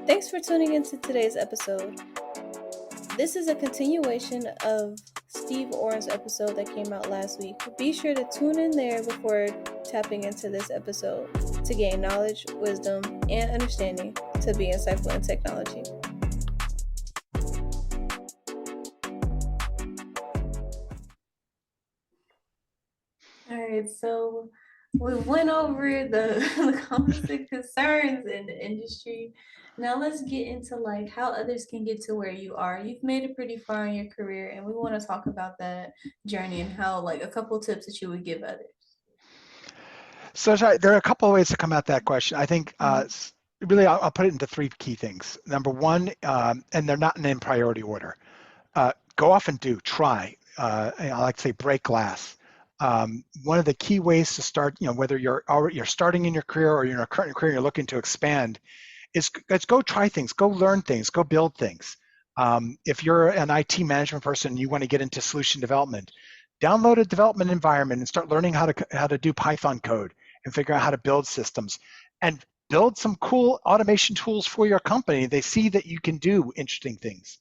Thanks for tuning into today's episode. This is a continuation of Steve Orrin's episode that came out last week. Be sure to tune in there before tapping into this episode to gain knowledge, wisdom, and understanding to be insightful in technology. All right, so we went over the constant concerns in the industry. Now let's get into like how others can get to where you are. You've made it pretty far in your career, and we want to talk about that journey and how like a couple tips that you would give others. So there are a couple of ways to come at that question. I think really I'll put it into three key things. Number one, and they're not in priority order. Go off and try. I like to say break glass. One of the key ways to start, whether you're starting in your career or you're in a current career, you're looking to expand, is go try things, go learn things, go build things. If you're an IT management person and you want to get into solution development, download a development environment and start learning how to do Python code and figure out how to build systems and build some cool automation tools for your company. They see that you can do interesting things.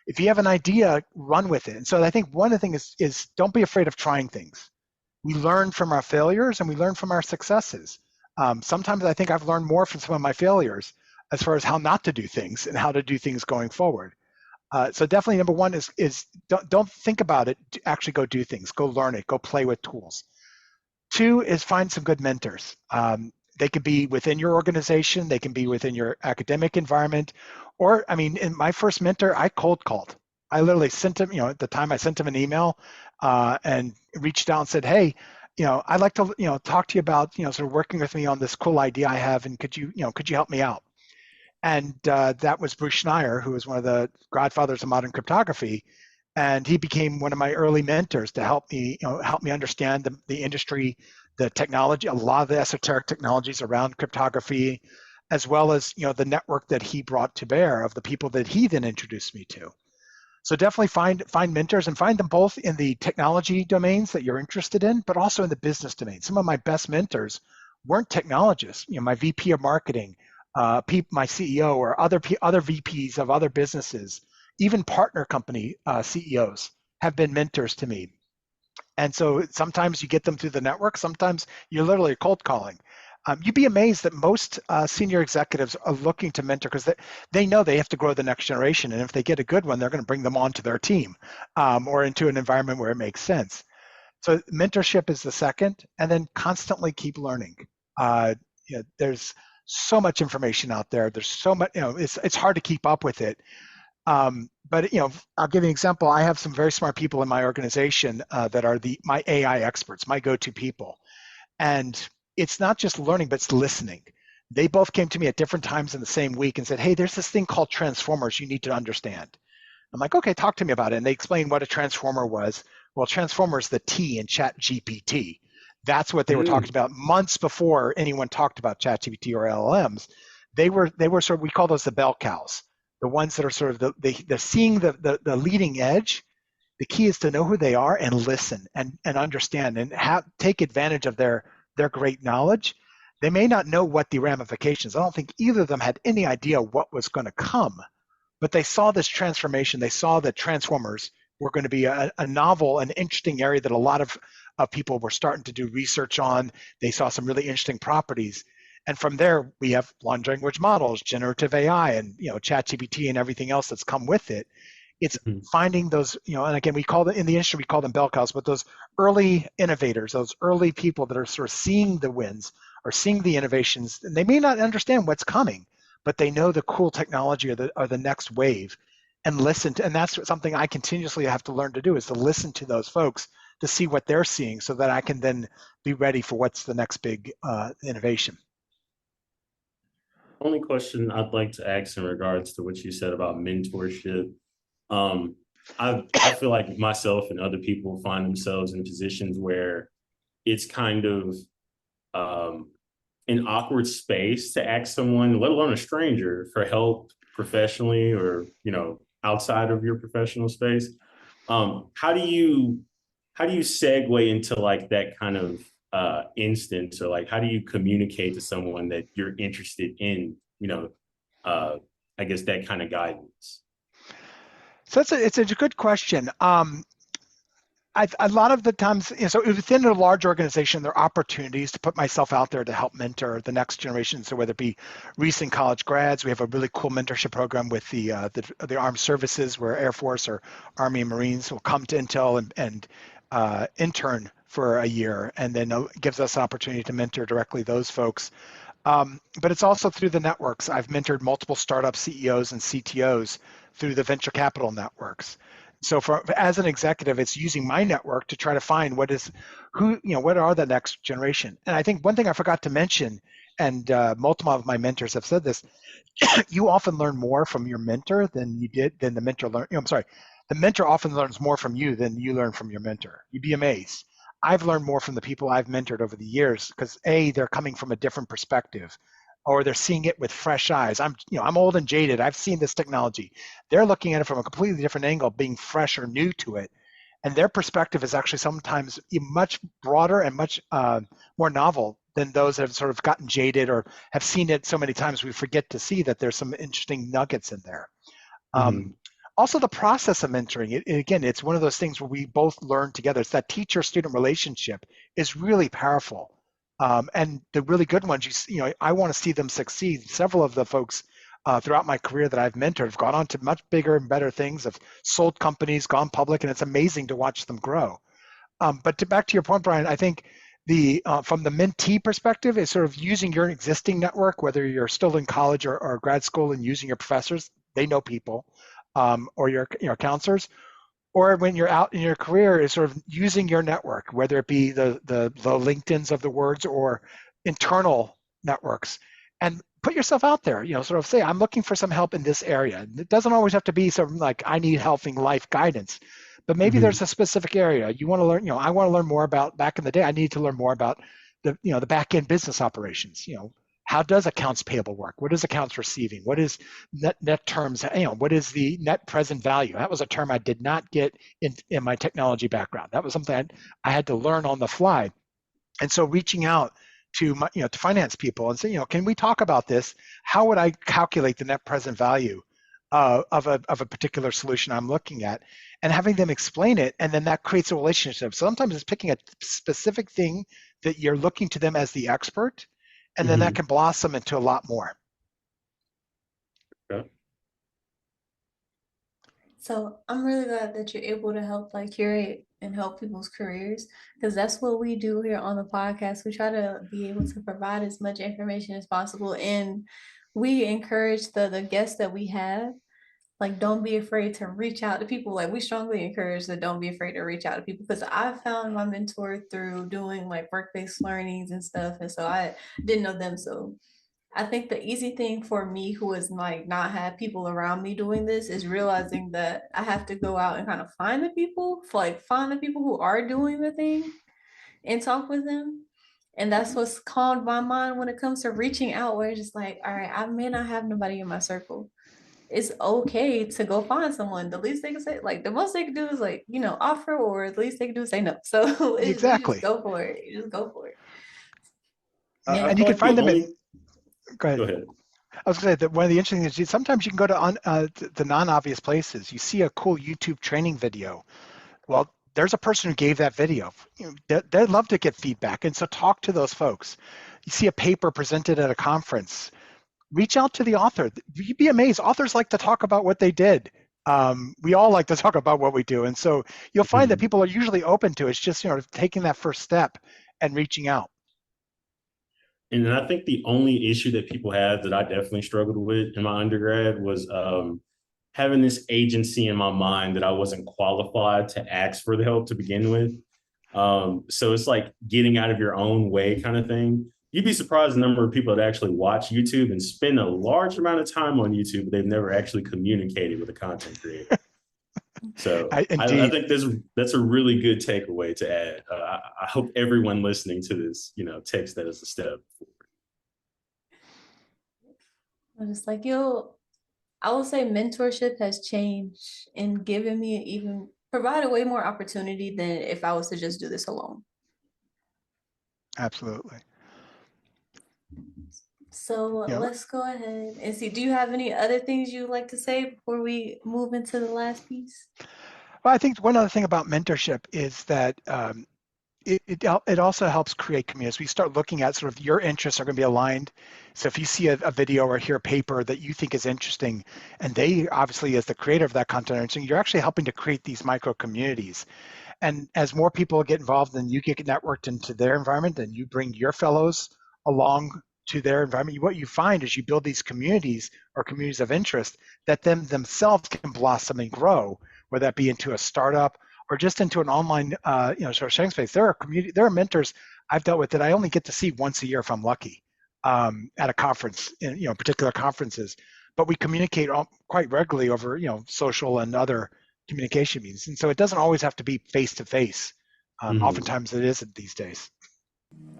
If you have an idea, run with it. And so I think one of the things is don't be afraid of trying things. We learn from our failures and we learn from our successes. Sometimes I think I've learned more from some of my failures as far as how not to do things and how to do things going forward. So definitely number one is don't think about it, actually go do things, go learn it, go play with tools. Two is find some good mentors. They could be within your organization, they can be within your academic environment, or I mean, in my first mentor, I cold called. I literally sent him, at the time I sent him an email and reached out and said, hey, I'd like to, talk to you about, sort of working with me on this cool idea I have, and could you help me out? And that was Bruce Schneier, who was one of the godfathers of modern cryptography. And he became one of my early mentors to help me understand the industry, the technology, a lot of the esoteric technologies around cryptography, as well as the network that he brought to bear of the people that he then introduced me to. So definitely find mentors and find them both in the technology domains that you're interested in, but also in the business domain. Some of my best mentors weren't technologists. My VP of marketing, my CEO, or other VPs of other businesses, even partner company CEOs have been mentors to me. And so sometimes you get them through the network, sometimes you're literally cold calling. You'd be amazed that most senior executives are looking to mentor because they know they have to grow the next generation. And if they get a good one, they're going to bring them onto their team or into an environment where it makes sense. So mentorship is the second, and then constantly keep learning. There's so much information out there. There's so much, it's hard to keep up with it. But I'll give you an example. I have some very smart people in my organization that are my AI experts, my go-to people. And it's not just learning, but it's listening. They both came to me at different times in the same week and said, hey, there's this thing called transformers you need to understand. I'm like, okay, talk to me about it. And they explained what a transformer was. Well, transformer is the T in ChatGPT. That's what they were talking about months before anyone talked about ChatGPT or LLMs. They were sort of, we call those the bell cows, the ones that are sort of they're seeing the leading edge. The key is to know who they are and listen and understand and take advantage of their great knowledge. They may not know what the ramifications. I don't think either of them had any idea what was going to come, but they saw this transformation. They saw that transformers were going to be a novel and interesting area that a lot of people were starting to do research on. They saw some really interesting properties. And from there, we have large language models, generative AI, and ChatGPT and everything else that's come with it. It's finding those, and again, in the industry, we call them bell cows, but those early innovators, those early people that are sort of seeing the wins or seeing the innovations, and they may not understand what's coming, but they know the cool technology or the next wave, and listen to, and that's something I continuously have to learn to do, is to listen to those folks to see what they're seeing so that I can then be ready for what's the next big innovation. Only question I'd like to ask in regards to what you said about mentorship. I feel like myself and other people find themselves in positions where it's kind of an awkward space to ask someone, let alone a stranger, for help professionally or outside of your professional space. How do you segue into like that kind of instance, or like how do you communicate to someone that you're interested in I guess, that kind of guidance? So it's a good question. A lot of the times, so within a large organization, there are opportunities to put myself out there to help mentor the next generation. So whether it be recent college grads, we have a really cool mentorship program with the armed services, where Air Force or Army and Marines will come to Intel and intern for a year, and then gives us an opportunity to mentor directly those folks. But it's also through the networks. I've mentored multiple startup CEOs and CTOs through the venture capital networks. So as an executive, it's using my network to try to find what are the next generation. And I think one thing I forgot to mention, and multiple of my mentors have said this, you often learn more from your mentor than the mentor learn. I'm sorry, the mentor often learns more from you than you learn from your mentor. You'd be amazed. I've learned more from the people I've mentored over the years because they're coming from a different perspective, or they're seeing it with fresh eyes. I'm old and jaded. I've seen this technology. They're looking at it from a completely different angle, being fresh or new to it, and their perspective is actually sometimes much broader and much more novel than those that have sort of gotten jaded or have seen it so many times we forget to see that there's some interesting nuggets in there. Mm-hmm. Also, the process of mentoring, again, it's one of those things where we both learn together. It's that teacher-student relationship is really powerful. And the really good ones, I want to see them succeed. Several of the folks throughout my career that I've mentored have gone on to much bigger and better things, have sold companies, gone public, and it's amazing to watch them grow. But back to your point, Brian, I think from the mentee perspective is sort of using your existing network, whether you're still in college or grad school, and using your professors, they know people, or your counselors, or when you're out in your career is sort of using your network, whether it be the LinkedIn's of the words or internal networks, and put yourself out there. Sort of say, I'm looking for some help in this area. It doesn't always have to be something like I need helping life guidance, but maybe Mm-hmm. there's a specific area you want to learn. I want to learn more about. Back in the day, I need to learn more about the back end business operations. How does accounts payable work? What is accounts receiving? What is net terms? What is the net present value? That was a term I did not get in my technology background. That was something I had to learn on the fly. And so reaching out to to finance people and say, can we talk about this? How would I calculate the net present value of a particular solution I'm looking at, and having them explain it, and then that creates a relationship. So sometimes it's picking a specific thing that you're looking to them as the expert, and then that Mm-hmm. can blossom into a lot more. Yeah. So I'm really glad that you're able to help like curate and help people's careers, because that's what we do here on the podcast. We try to be able to provide as much information as possible, and we encourage the guests that we have, like, don't be afraid to reach out to people. Like, we strongly encourage that don't be afraid to reach out to people, because I found my mentor through doing like work-based learnings and stuff, and so I didn't know them. So I think the easy thing for me, who is like not have people around me doing this, is realizing that I have to go out and kind of find the people who are doing the thing and talk with them. And that's what's calmed my mind when it comes to reaching out, where it's just like, all right, I may not have nobody in my circle. It's okay to go find someone. The least they can say, like, the most they can do is like, offer, or the least they can do is say no. So you just Exactly. go for it. You just go for it. I And And you feel can like the find them only. go ahead. Go ahead. I was going to say that one of the interesting things is sometimes you can go to the non-obvious places. You see a cool YouTube training video. Well, there's a person who gave that video. They'd love to get feedback, and so talk to those folks. You see a paper presented at a conference, reach out to the author. You'd be amazed. Authors like to talk about what they did. We all like to talk about what we do, and so you'll find that Mhm. people are usually open to it. It's just taking that first step and reaching out. And I think the only issue that people have that I definitely struggled with in my undergrad was having this agency in my mind that I wasn't qualified to ask for the help to begin with. So it's like getting out of your own way kind of thing. You'd be surprised the number of people that actually watch YouTube and spend a large amount of time on YouTube, but they've never actually communicated with a content creator. So I Indeed. think that's a really good takeaway to add. I hope everyone listening to this, takes that as a step. I'm just like, I will say mentorship has changed and given me even provided way more opportunity than if I was to just do this alone. Absolutely. So You know, let's go ahead and see. Do you have any other things you'd like to say before we move into the last piece? well, I think one other thing about mentorship is that it also helps create communities. We start looking at sort of your interests are going to be aligned. So if you see a video or hear a paper that you think is interesting, and they obviously, as the creator of that content, are interesting, you're actually helping to create these micro communities. And as more people get involved and you get networked into their environment and you bring your fellows along to their environment, what you find is you build these communities or communities of interest that them themselves can blossom and grow, whether that be into a startup or just into an online sort of sharing space. There are mentors I've dealt with that I only get to see once a year if I'm lucky, at a conference, in particular conferences. But we communicate quite regularly over social and other communication means. And so it doesn't always have to be face to face. Mhm. Oftentimes it isn't these days.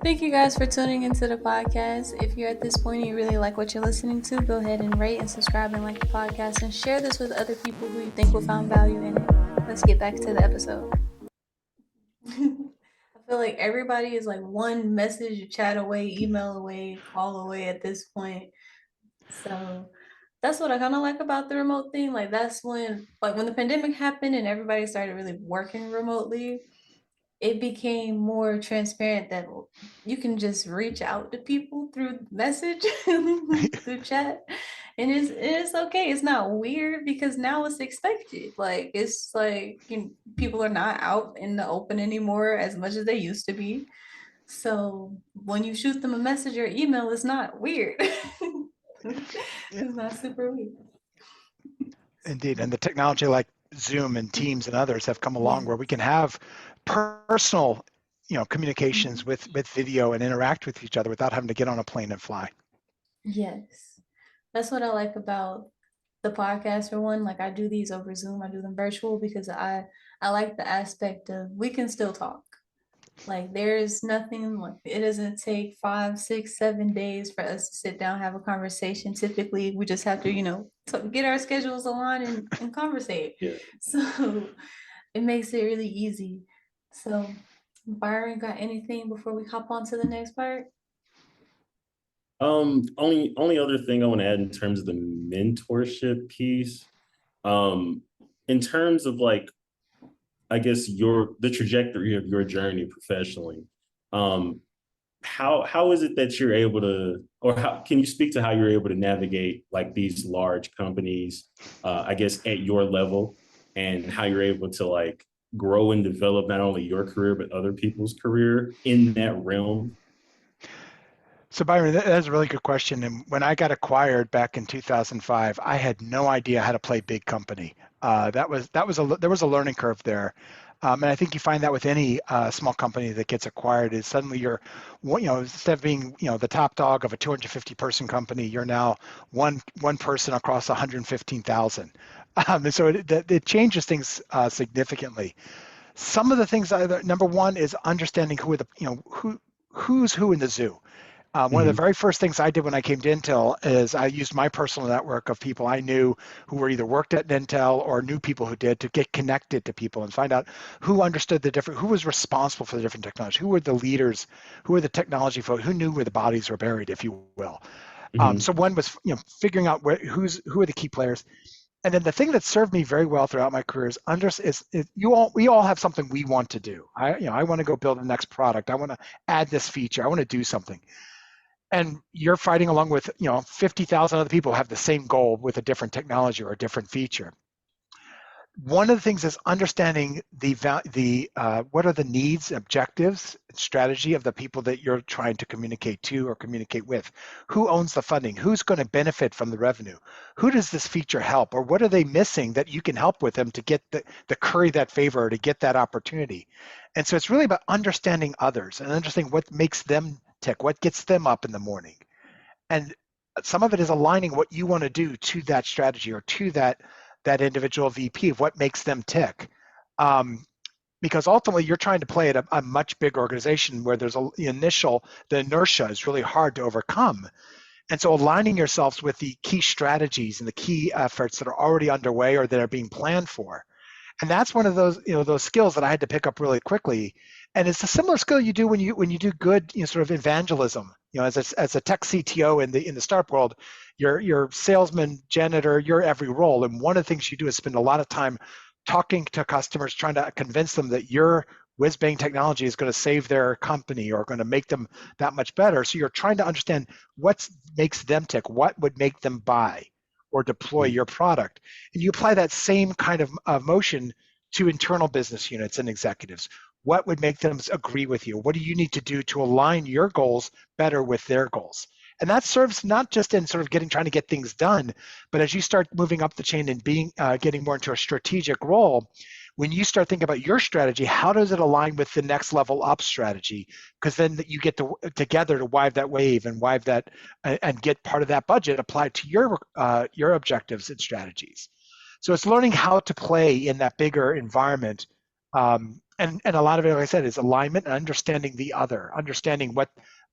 Thank you guys for tuning into the podcast. If you're at this point and you really like what you're listening to, go ahead and rate and subscribe and like the podcast and share this with other people who you think will find value in it. Let's get back to the episode. I feel like everybody is like one message, chat away, email away, call away at this point. So that's what I kind of like about the remote thing. Like that's when the pandemic happened and everybody started really working remotely, it became more transparent that you can just reach out to people through message through chat, and it's okay. It's not weird because now it's expected. Like it's like people are not out in the open anymore as much as they used to be. So when you shoot them a message or email, it's not weird. Yeah, It's not super weird. indeed. And the technology like Zoom and Teams and others have come along where we Yes. can have personal, communications Mhm. with video and interact with each other without having to get on a plane and fly. Yes. That's what I like about the podcast for one. Like I do these over Zoom, I do them virtual because I like the aspect of we can still talk. Like there's nothing like it doesn't take 5, 6, 7 days for us to sit down, have a conversation. Typically we just have to, get our schedules aligned and conversate. Yeah. So it makes it really easy. So Byron, got anything before we hop on to the next part? Only other thing I want to add in terms of the mentorship piece, um, in terms of like, I guess the trajectory of your journey professionally, um, how is it that you're able to, or how can you speak to how you're able to navigate like these large companies, I guess at your level, and how you're able to like grow and develop not only your career but other people's career in that realm? So Byron, that's a really good question. And when I got acquired back in 2005, I had no idea how to play big company. There was a learning curve there, and I think you find that with any small company that gets acquired is suddenly you're, instead of being the top dog of a 250 person company, you're now one person across 115,000. And so it changes things significantly. Some of the things, number one is understanding who are the who's who in the zoo. One of the Mm-hmm. very first things I did when I came to Intel is I used my personal network of people I knew who were either worked at Intel or knew people who did to get connected to people and find out who understood who was responsible for the different technology, who were the leaders, who were the technology folks, who knew where the bodies were buried, if you will. Mm-hmm. So one was figuring out who are the key players. And then the thing that served me very well throughout my career is we all have something we want to do. I want to go build the next product. I want to add this feature. I want to do something, and you're fighting along with 50,000 other people who have the same goal with a different technology or a different feature. One of the things is understanding the what are the needs, objectives, strategy of the people that you're trying to communicate to or communicate with. Who owns the funding? Who's going to benefit from the revenue? Who does this feature help, or what are they missing that you can help with them to get the curry that favor or to get that opportunity? And so it's really about understanding others and understanding what makes them tick, what gets them up in the morning. And some of it is aligning what you want to do to that strategy or to that individual VP of what makes them tick. Um, because ultimately you're trying to play at a much bigger organization where the inertia is really hard to overcome. And so aligning yourselves with the key strategies and the key efforts that are already underway or that are being planned for. And that's one of those skills that I had to pick up really quickly. And it's a similar skill you do when you do good sort of evangelism as a tech CTO in the startup world, you're salesman, janitor, you're every role. And one of the things you do is spend a lot of time talking to customers, trying to convince them that your whiz-bang technology is going to save their company or going to make them that much better. So you're trying to understand what makes them tick, what would make them buy or deploy your product. And you apply that same kind of motion to internal business units and executives. What would make them agree with you? What do you need to do to align your goals better with their goals? And that serves not just in sort of trying to get things done, but as you start moving up the chain and getting more into a strategic role, when you start thinking about your strategy, how does it align with the next level up strategy? Because then you get together to wive that wave and wive that and get part of that budget applied to your objectives and strategies. So it's learning how to play in that bigger environment. And a lot of it, like I said, is alignment and understanding the other, understanding what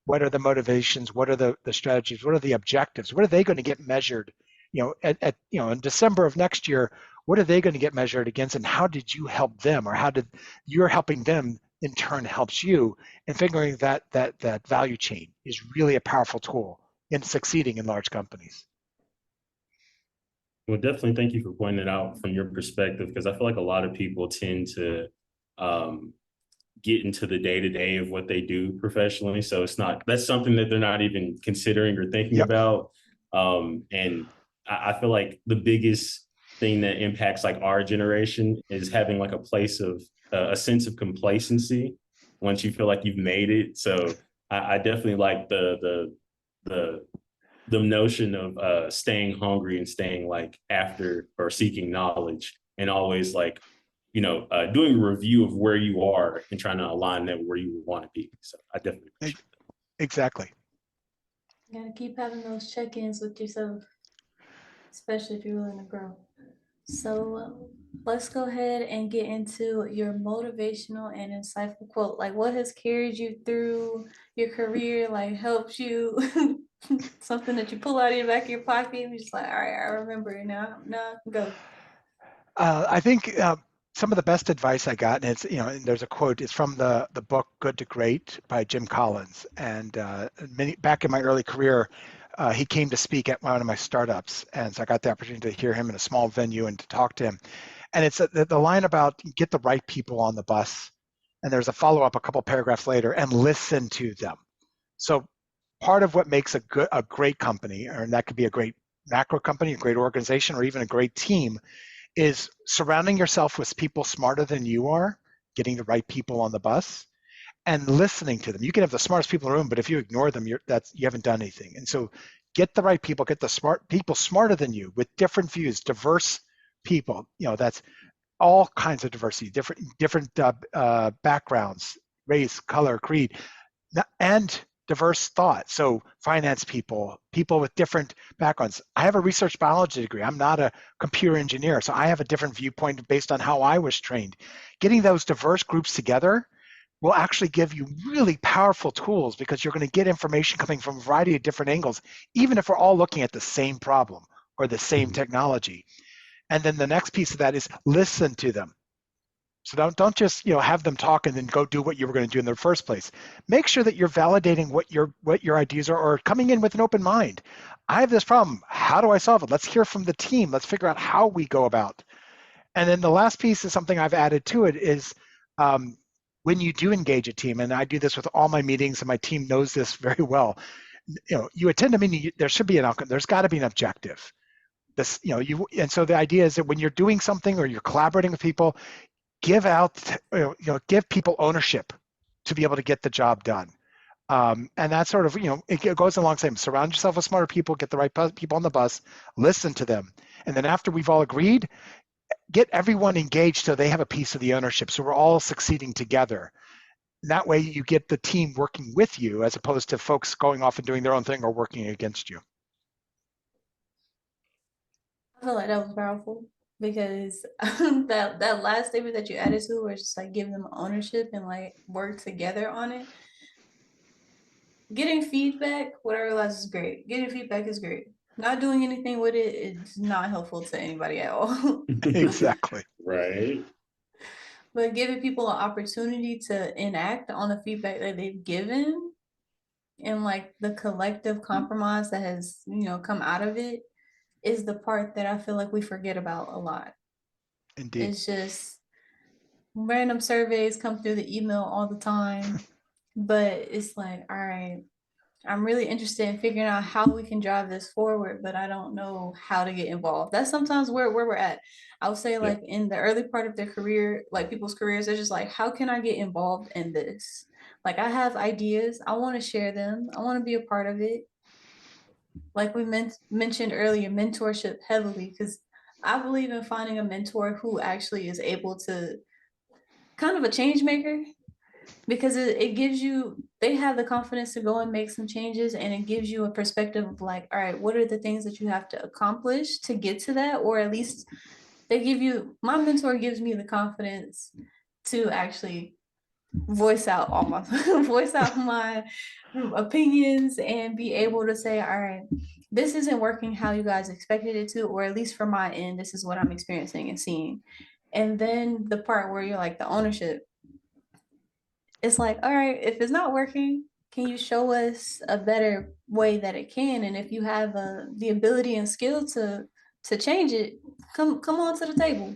are the motivations, what are the strategies, what are the objectives, what are they going to get measured, in December of next year, what are they going to get measured against, and how did you help them, or how did you're helping them in turn helps you, and figuring that value chain is really a powerful tool in succeeding in large companies. Well, definitely thank you for pointing it out from your perspective, because I feel like a lot of people tend to get into the day-to-day of what they do professionally. So that's something that they're not even considering or thinking about. And I feel like the biggest thing that impacts like our generation is having like a sense of complacency once you feel like you've made it. So I definitely like the notion of staying hungry and staying like after or seeking knowledge, and always like, doing a review of where you are and trying to align that where you want to be. So I definitely appreciate that. Exactly. You gotta keep having those check-ins with yourself, especially if you're willing to grow. So let's go ahead and get into your motivational and insightful quote. Like, what has carried you through your career? Like, helps you something that you pull out of your back of your pocket and you're just like, all right, I remember it now. Now go. I think some of the best advice I got, and and there's a quote, it's from the book Good to Great by Jim Collins. And back in my early career, he came to speak at one of my startups, and so I got the opportunity to hear him in a small venue and to talk to him. And it's the line about get the right people on the bus, and there's a follow-up a couple paragraphs later, and listen to them. So part of what makes a great company, and that could be a great macro company, a great organization, or even a great team, is surrounding yourself with people smarter than you are, getting the right people on the bus, and listening to them. You can have the smartest people in the room, but if you ignore them, you haven't done anything. And so get the right people, get the smart people smarter than you with different views, diverse people. That's all kinds of diversity, different backgrounds, race, color, creed, and diverse thought. So finance people with different backgrounds. I have a research biology degree. I'm not a computer engineer, so I have a different viewpoint based on how I was trained. Getting those diverse groups together will actually give you really powerful tools, because you're going to get information coming from a variety of different angles, even if we're all looking at the same problem or the same technology. And then the next piece of that is listen to them. So don't just have them talk and then go do what you were going to do in the first place. Make sure that you're validating what your ideas are, or coming in with an open mind. I have this problem. How do I solve it? Let's hear from the team. Let's figure out how we go about. And then the last piece is something I've added to it is when you do engage a team, and I do this with all my meetings, and my team knows this very well. You attend a meeting. There should be an outcome. There's got to be an objective. And so the idea is that when you're doing something or you're collaborating with people, give people ownership to be able to get the job done. And that's sort of, it goes alongside surround yourself with smarter people, get the right people on the bus, listen to them. And then after we've all agreed, get everyone engaged so they have a piece of the ownership. So we're all succeeding together. And that way you get the team working with you, as opposed to folks going off and doing their own thing or working against you. I feel like that was powerful, because that last statement that you added to, where it's just like giving them ownership and like work together on it. Getting feedback, what I realize is great. Getting feedback is great. Not doing anything with it, it's not helpful to anybody at all. Exactly. Right. But giving people an opportunity to enact on the feedback that they've given and like the collective compromise that has, come out of it is the part that I feel like we forget about a lot. Indeed. It's just random surveys come through the email all the time, but it's like, all right, I'm really interested in figuring out how we can drive this forward, but I don't know how to get involved. That's sometimes where we're at. I would say, Yeah. like, in the early part of their career, like people's careers, they're just like, how can I get involved in this? Like, I have ideas, I want to share them, I want to be a part of it. Like we mentioned earlier, mentorship heavily, because I believe in finding a mentor who actually is able to kind of a change maker, because it gives you, they have the confidence to go and make some changes, and it gives you a perspective of like, all right, what are the things that you have to accomplish to get to that? Or at least they give you, my mentor gives me the confidence to actually voice out all my voice out my opinions and be able to say, all right, this isn't working how you guys expected it to, or at least from my end, this is what I'm experiencing and seeing. And then the part where you're like the ownership, it's like, all right, if it's not working, can you show us a better way that it can? And if you have the ability and skill to change it, come on to the table.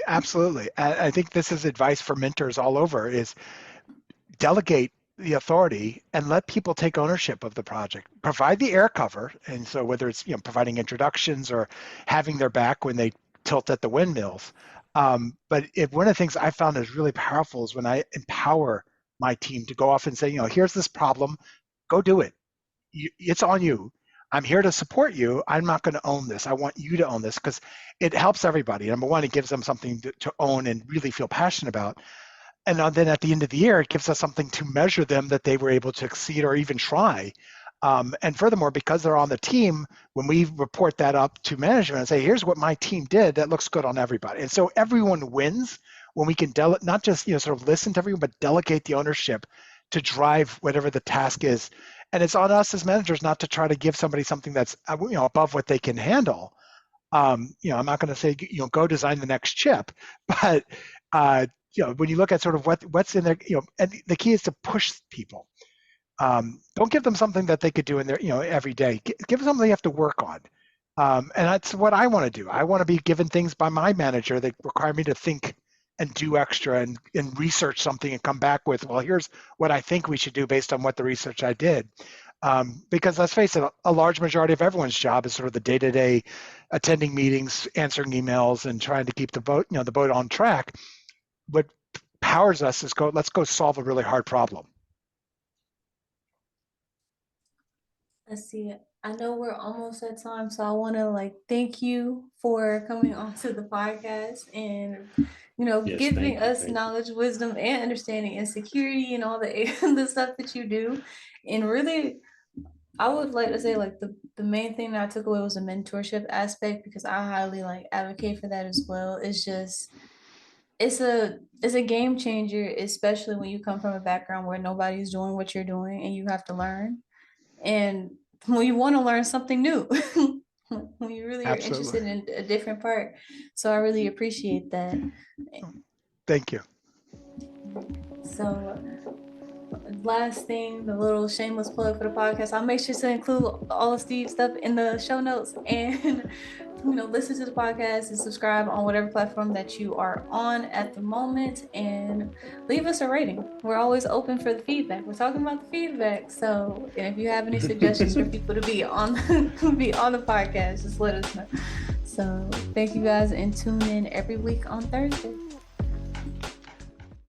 Absolutely. I think this is advice for mentors all over is delegate the authority and let people take ownership of the project. Provide the air cover. And so whether it's providing introductions or having their back when they tilt at the windmills. But one of the things I found is really powerful is when I empower my team to go off and say, here's this problem, go do it. It's on you. I'm here to support you. I'm not going to own this. I want you to own this because it helps everybody. Number one, it gives them something to own and really feel passionate about. And then at the end of the year, it gives us something to measure them that they were able to exceed or even try. And furthermore, because they're on the team, when we report that up to management and say, here's what my team did, that looks good on everybody. And so everyone wins when we can not just sort of listen to everyone, but delegate the ownership to drive whatever the task is. And it's on us as managers not to try to give somebody something that's above what they can handle. I'm not going to say go design the next chip, but when you look at sort of what's in there, and the key is to push people. Don't give them something that they could do in their every day. Give them something they have to work on. And that's what I want to do. I want to be given things by my manager that require me to think and do extra and research something and come back with, well, here's what I think we should do based on what the research I did. Because let's face it, a large majority of everyone's job is sort of the day-to-day attending meetings, answering emails, and trying to keep the boat on track. What powers us is let's go solve a really hard problem. Let's see. I know we're almost at time, so I want to thank you for coming onto the podcast and Yes, giving us thank you. knowledge, wisdom, and understanding and security and all the the stuff that you do. And really, I would like to say the main thing that I took away was the mentorship aspect, because I highly advocate for that as well. It's just it's a game changer, especially when you come from a background where nobody's doing what you're doing and you have to learn. And when you want to learn something new, when you really are Absolutely. interested in a different part. So I really appreciate that. Thank you. So last thing, the little shameless plug for the podcast, I'll make sure to include all of Steve's stuff in the show notes, and listen to the podcast and subscribe on whatever platform that you are on at the moment, and leave us a rating. We're always open for the feedback. We're talking about the feedback. So, and if you have any suggestions for people to be on be on the podcast, just let us know. So thank you guys, and tune in every week on Thursday.